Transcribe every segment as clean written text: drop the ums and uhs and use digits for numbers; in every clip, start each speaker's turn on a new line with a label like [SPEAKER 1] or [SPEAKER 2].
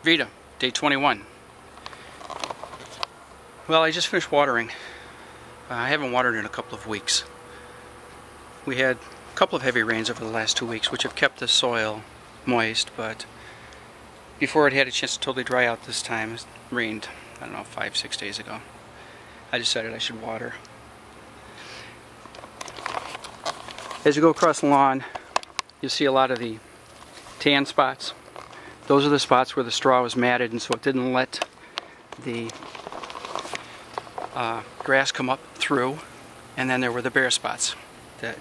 [SPEAKER 1] VEDA, day 21. Well, I just finished watering. I haven't watered in a couple of weeks. We had a couple of heavy rains over the last 2 weeks, which have kept the soil moist, but before it had a chance to totally dry out this time, it rained, I don't know, 5-6 days ago. I decided I should water. As you go across the lawn, you'll see a lot of the tan spots. Those are the spots where the straw was matted, and so it didn't let the grass come up through. And then there were the bare spots that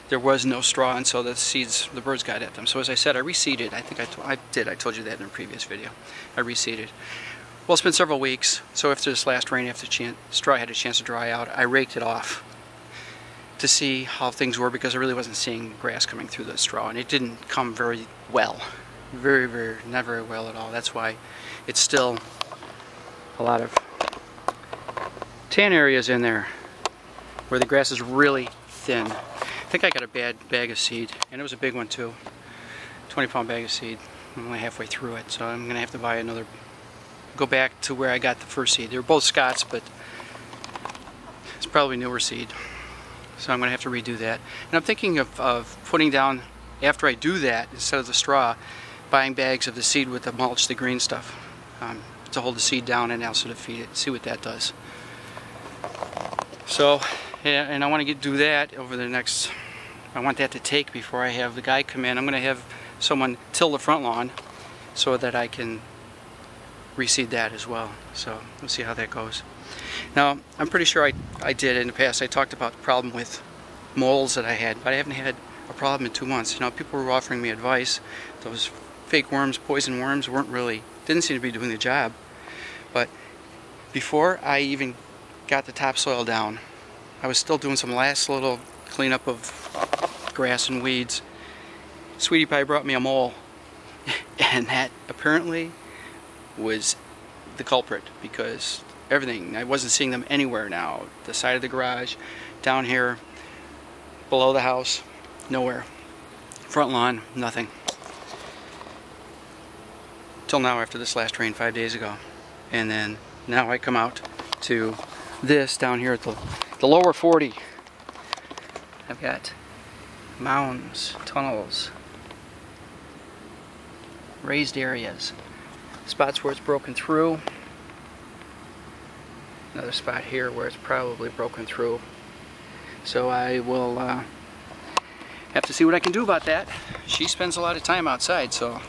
[SPEAKER 1] there was no straw, and so the seeds, the birds got at them. So as I said, I reseeded. I think I told you that in a previous video. I reseeded. Well, it's been several weeks, so after this last rain, after the straw had a chance to dry out, I raked it off to see how things were, because I really wasn't seeing grass coming through the straw, and it didn't come very well. Not very well at all. That's why it's still a lot of tan areas in there where the grass is really thin. I think I got a bad bag of seed, and it was a big one too. 20-pound bag of seed. I'm only halfway through it, so I'm gonna have to buy another, go back to where I got the first seed. They were both Scots, but it's probably newer seed, so I'm gonna have to redo that. And I'm thinking of putting down, after I do that, instead of the straw, buying bags of the seed with the mulch, the green stuff, to hold the seed down and also to feed it, see what that does. So, yeah, and I want to do that over the next, I want that to take before I have the guy come in. I'm going to have someone till the front lawn so that I can reseed that as well. So we'll see how that goes. Now, I'm pretty sure I did in the past. I talked about the problem with moles that I had, but I haven't had a problem in 2 months. You know, people were offering me advice. Those fake worms, poison worms, didn't seem to be doing the job. But before I even got the topsoil down, I was still doing some last little cleanup of grass and weeds. Sweetie Pie brought me a mole, and that apparently was the culprit, because everything, I wasn't seeing them anywhere now. The side of the garage, down here, below the house, nowhere. Front lawn, nothing. Till now, after this last rain 5 days ago. And then now I come out to this down here at the lower 40. I've got mounds, tunnels, raised areas, spots where it's broken through, another spot here where it's probably broken through. So I will have to see what I can do about that. She spends a lot of time outside, so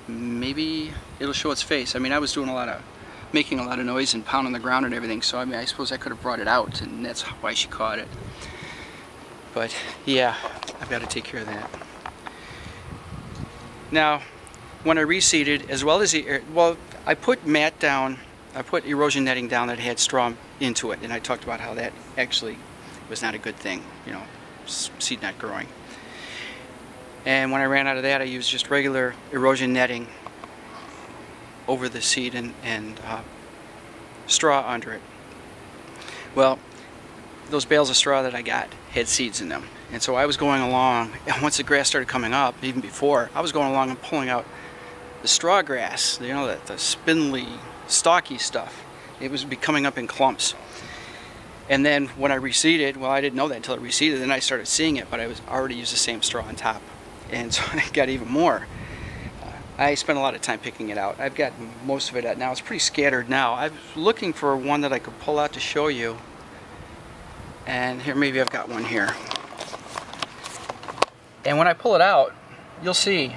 [SPEAKER 1] maybe it'll show its face. I mean, I was doing making a lot of noise and pounding the ground and everything, so I mean, I suppose I could have brought it out, and that's why she caught it. But yeah, I've got to take care of that. Now, when I reseeded, as well as I put mat down, I put erosion netting down that had straw into it, and I talked about how that actually was not a good thing, you know, seed not growing. And when I ran out of that, I used just regular erosion netting over the seed and straw under it. Well, those bales of straw that I got had seeds in them, and so I was going along, and once the grass started coming up, even before, I was going along and pulling out the straw grass, you know, the spindly, stalky stuff. It was coming up in clumps. And then when I reseeded, well, I didn't know that until I reseeded, then I started seeing it, but I was already used the same straw on top, and so I got even more. I spent a lot of time picking it out. I've got most of it out now. It's pretty scattered now. I was looking for one that I could pull out to show you. And here, maybe I've got one here. And when I pull it out, you'll see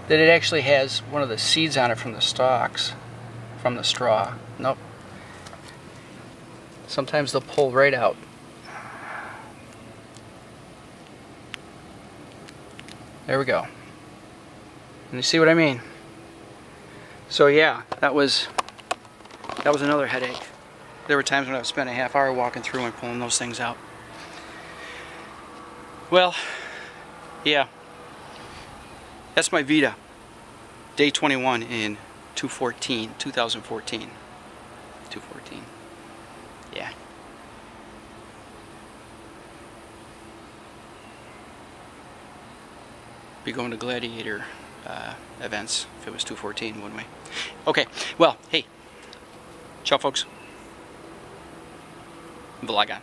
[SPEAKER 1] that it actually has one of the seeds on it from the stalks, from the straw. Nope. Sometimes they'll pull right out. There we go. And you see what I mean? So yeah, that was another headache. There were times when I would spend a half hour walking through and pulling those things out. Well, yeah. That's my VEDA. Day 21 in 2014. 214. Yeah. be going to gladiator events if it was 214, wouldn't we? Okay, well, hey, ciao folks. Vlog on.